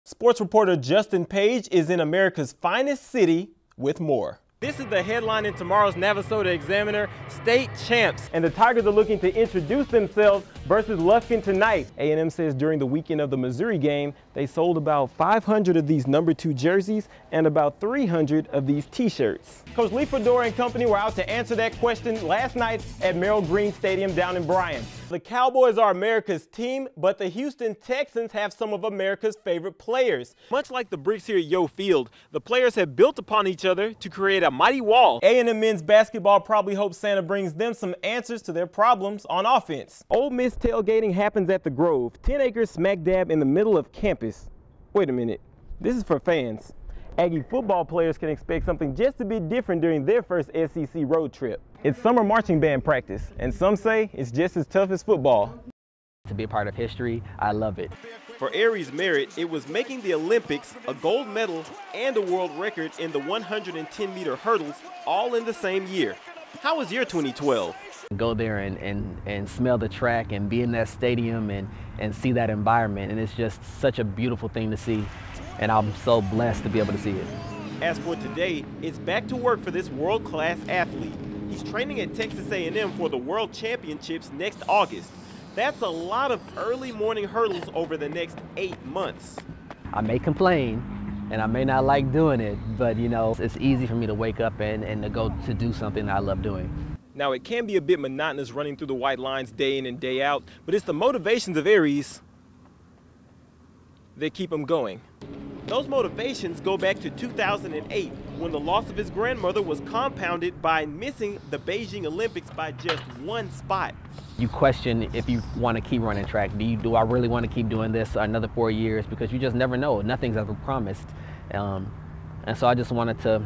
Sports reporter Justin Page is in America's finest city with more. This is the headline in tomorrow's Navasota Examiner, state champs. And the Tigers are looking to introduce themselves versus Lufkin tonight. A&M says during the weekend of the Missouri game, they sold about 500 of these number 2 jerseys and about 300 of these t-shirts. Coach Lee Fedora and company were out to answer that question last night at Merrill Green Stadium down in Bryan. The Cowboys are America's team, but the Houston Texans have some of America's favorite players. Much like the bricks here at Yo Field, the players have built upon each other to create a mighty wall. A&M men's basketball probably hopes Santa brings them some answers to their problems on offense. Ole Miss tailgating happens at the Grove, 10 acres smack dab in the middle of campus. Wait a minute, this is for fans. Aggie football players can expect something just a bit different during their first SEC road trip. It's summer marching band practice, and some say it's just as tough as football. To be a part of history, I love it. For Aries Merritt, it was making the Olympics, a gold medal, and a world record in the 110-meter hurdles all in the same year. How was your 2012? Go there and smell the track and be in that stadium and see that environment, and it's just such a beautiful thing to see, and I'm so blessed to be able to see it. As for today, it's back to work for this world-class athlete. He's training at Texas A&M for the World Championships next August. That's a lot of early morning hurdles over the next 8 months. I may complain, and I may not like doing it, but you know, it's easy for me to wake up and to go to do something I love doing. Now, it can be a bit monotonous running through the white lines day in and day out, but it's the motivations of Aries that keep him going. Those motivations go back to 2008, when the loss of his grandmother was compounded by missing the Beijing Olympics by just 1 spot. You question if you want to keep running track. Do I really want to keep doing this another 4 years? Because you just never know. Nothing's ever promised. And so I just wanted to,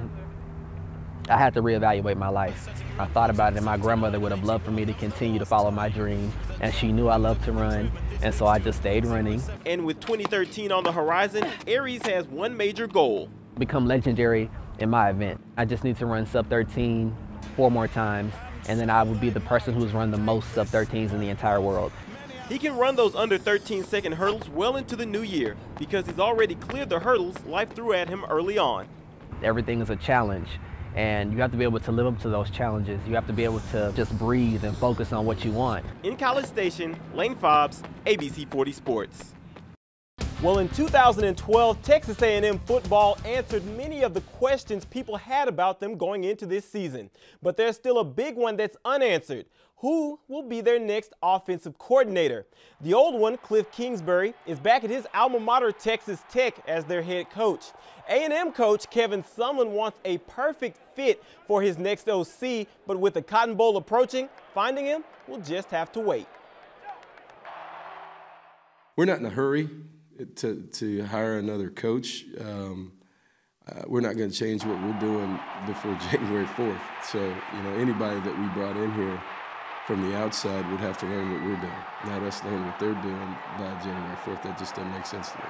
I had to reevaluate my life. I thought about it, and my grandmother would have loved for me to continue to follow my dream, and she knew I loved to run, and so I just stayed running. And with 2013 on the horizon, Aries has one major goal: become legendary in my event. I just need to run sub-13 4 more times, and then I would be the person who's run the most sub-13s in the entire world. He can run those under 13-second hurdles well into the new year because he's already cleared the hurdles life threw at him early on. Everything is a challenge, and you have to be able to live up to those challenges. You have to be able to just breathe and focus on what you want. In College Station, Lane Fobbs, ABC 40 Sports. Well, in 2012, Texas A&M football answered many of the questions people had about them going into this season. But there's still a big one that's unanswered. Who will be their next offensive coordinator? The old one, Cliff Kingsbury, is back at his alma mater, Texas Tech, as their head coach. A&M coach Kevin Sumlin wants a perfect fit for his next OC, but with the Cotton Bowl approaching, finding him will just have to wait. We're not in a hurry to hire another coach. We're not going to change what we're doing before January 4th. So, you know, anybody that we brought in here from the outside would have to learn what we're doing, not us learn what they're doing by January 4th. That just doesn't make sense to me.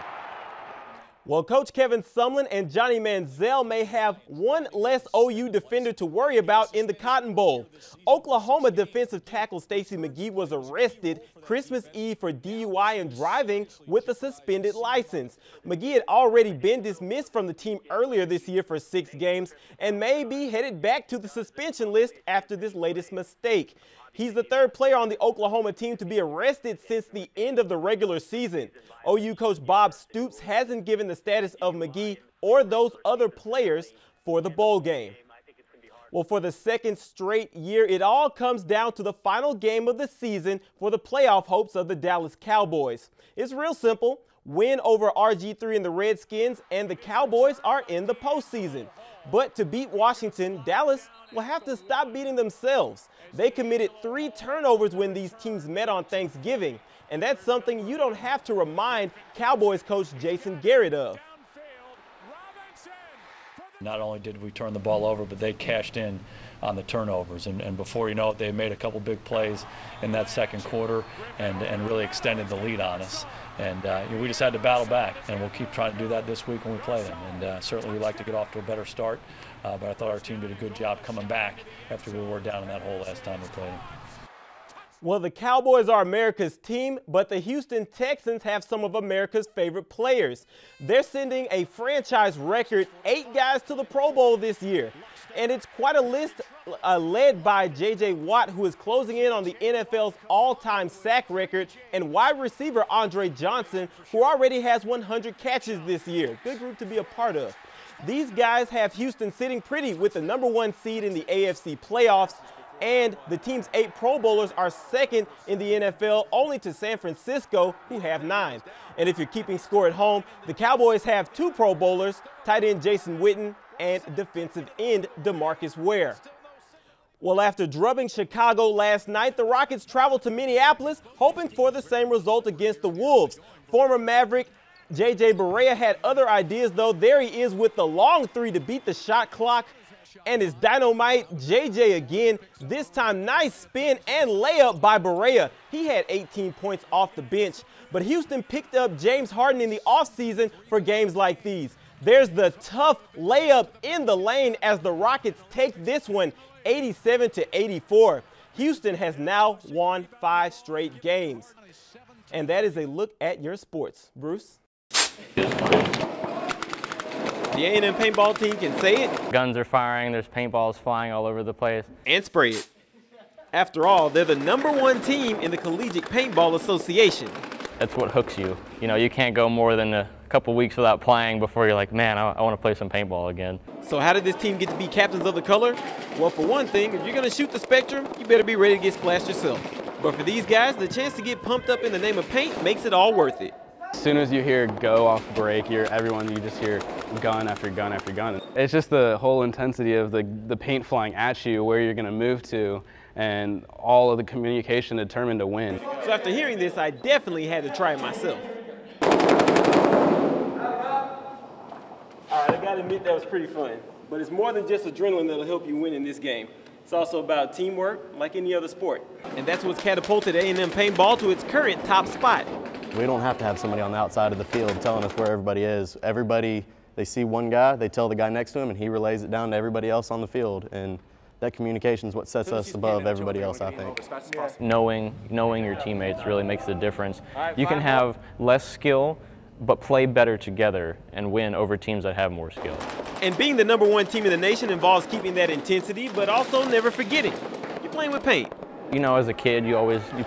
Well, Coach Kevin Sumlin and Johnny Manziel may have one less OU defender to worry about in the Cotton Bowl. Oklahoma defensive tackle Stacey McGee was arrested Christmas Eve for DUI and driving with a suspended license. McGee had already been dismissed from the team earlier this year for 6 games and may be headed back to the suspension list after this latest mistake. He's the 3rd player on the Oklahoma team to be arrested since the end of the regular season. OU coach Bob Stoops hasn't given the status of McGee or those other players for the bowl game. Well, for the 2nd straight year, it all comes down to the final game of the season for the playoff hopes of the Dallas Cowboys. It's real simple. Win over RG3 and the Redskins, and the Cowboys are in the postseason. But to beat Washington, Dallas will have to stop beating themselves. They committed 3 turnovers when these teams met on Thanksgiving, and that's something you don't have to remind Cowboys coach Jason Garrett of. Not only did we turn the ball over, but they cashed in on the turnovers. And before you know it, they made a couple big plays in that 2nd quarter and really extended the lead on us. And we just had to battle back, and we'll keep trying to do that this week when we play them. And certainly we'd like to get off to a better start, but I thought our team did a good job coming back after we were down in that hole last time we played them. Well, the Cowboys are America's team, but the Houston Texans have some of America's favorite players. They're sending a franchise record 8 guys to the Pro Bowl this year. And it's quite a list led by J.J. Watt, who is closing in on the NFL's all-time sack record, and wide receiver Andre Johnson, who already has 100 catches this year. Good group to be a part of. These guys have Houston sitting pretty with the #1 seed in the AFC playoffs, and the team's 8 Pro Bowlers are second in the NFL, only to San Francisco, who have 9. And if you're keeping score at home, the Cowboys have 2 Pro Bowlers, tight end Jason Witten and defensive end DeMarcus Ware. Well, after drubbing Chicago last night, the Rockets traveled to Minneapolis, hoping for the same result against the Wolves. Former Maverick J.J. Barea had other ideas, though. There he is with the long 3 to beat the shot clock. And it's Dynamite J.J. again. This time, nice spin and layup by Barea. He had 18 points off the bench. But Houston picked up James Harden in the offseason for games like these. There's the tough layup in the lane as the Rockets take this one 87-84. Houston has now won 5 straight games. And that is a look at your sports. Bruce? The A&M paintball team can say it. Guns are firing, there's paintballs flying all over the place. And spray it. After all, they're the #1 team in the Collegiate Paintball Association. That's what hooks you. You know, you can't go more than a couple weeks without playing before you're like, man, I want to play some paintball again. So how did this team get to be captains of the color? Well, for one thing, if you're going to shoot the spectrum, you better be ready to get splashed yourself. But for these guys, the chance to get pumped up in the name of paint makes it all worth it. As soon as you hear go off break, you just hear gun after gun after gun. It's just the whole intensity of the paint flying at you, where you're going to move to, and all of the communication determined to win. So after hearing this, I definitely had to try it myself. All right, I got to admit that was pretty fun. But it's more than just adrenaline that'll help you win in this game. It's also about teamwork, like any other sport. And that's what's catapulted A&M paintball to its current top spot. We don't have to have somebody on the outside of the field telling us where everybody is. Everybody, they see one guy, they tell the guy next to him, and he relays it down to everybody else on the field. And that communication is what sets us above everybody else, I think. Knowing your teammates really makes a difference. You can have less skill, but play better together and win over teams that have more skill. And being the #1 team in the nation involves keeping that intensity, but also never forgetting. You're playing with paint. You know, as a kid, you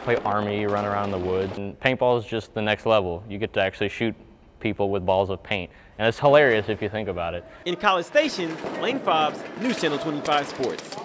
play Army, you run around in the woods, and paintball is just the next level. You get to actually shoot people with balls of paint, and it's hilarious if you think about it. In College Station, Lane Fobbs, News Channel 25 Sports.